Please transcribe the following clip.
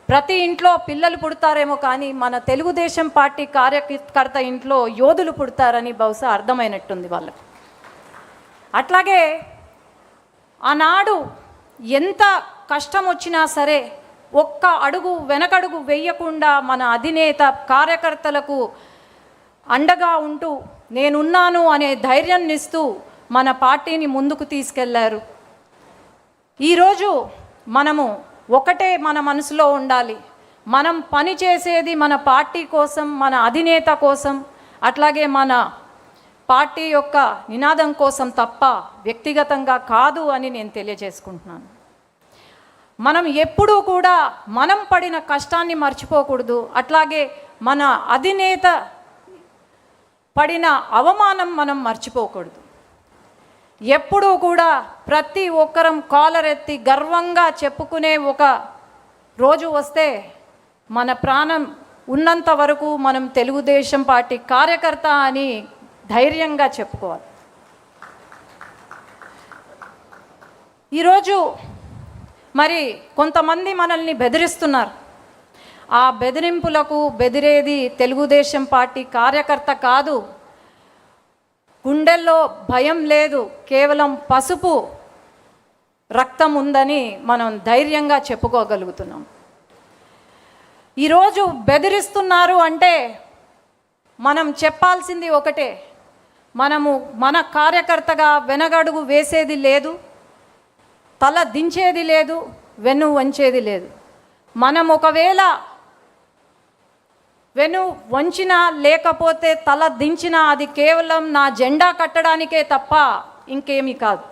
ప్రతి ఇంట్లో పిల్లలు పుడతారేమో కానీ మన తెలుగుదేశం పార్టీ కార్యకర్త ఇంట్లో యోధులు పుడతారని బహుశా అర్థమైనట్టుంది వాళ్ళకి. అట్లాగే ఆనాడు ఎంత కష్టం వచ్చినా సరే ఒక్క అడుగు వెనకడుగు వేయకుండా మన అధినేత కార్యకర్తలకు అండగా ఉంటూ నేనున్నాను అనే ధైర్యాన్ని ఇస్తూ మన పార్టీని ముందుకు తీసుకెళ్లారు. ఈరోజు మనము ఒకటే మన మనసులో ఉండాలి, మనం పని చేసేది మన పార్టీ కోసం, మన అధినేత కోసం, అట్లాగే మన పార్టీ యొక్క నినాదం కోసం తప్ప వ్యక్తిగతంగా కాదు అని నేను తెలియజేసుకుంటున్నాను. మనం ఎప్పుడూ కూడా మనం పడిన కష్టాన్ని మర్చిపోకూడదు, అట్లాగే మన అధినేత పడిన అవమానం మనం మర్చిపోకూడదు. ఎప్పుడూ కూడా ప్రతి ఒక్కరం కాలర్ ఎత్తి గర్వంగా చెప్పుకునే ఒక రోజు వస్తే మన ప్రాణం ఉన్నంత వరకు మనం తెలుగుదేశం పార్టీ కార్యకర్త అని ధైర్యంగా చెప్పుకోవాలి. ఈరోజు మరి కొంతమంది మనల్ని బెదిరిస్తున్నారు. ఆ బెదిరింపులకు బెదిరేది తెలుగుదేశం పార్టీ కార్యకర్త కాదు, గుండెల్లో భయం లేదు, కేవలం పసుపు రక్తం ఉందని మనం ధైర్యంగా చెప్పుకోగలుగుతున్నాం. ఈరోజు బెదిరిస్తున్నారు అంటే మనం చెప్పాల్సింది ఒకటే, మనము మన కార్యకర్తగా వెనగడుగు వేసేది లేదు, తల దించేది లేదు, వెన్ను వంచేది లేదు. మనం ఒకవేళ వెను వంచినా లేకపోతే తల దించినా అది కేవలం నా జెండా కట్టడానికే తప్ప ఇంకేమీ కాదు.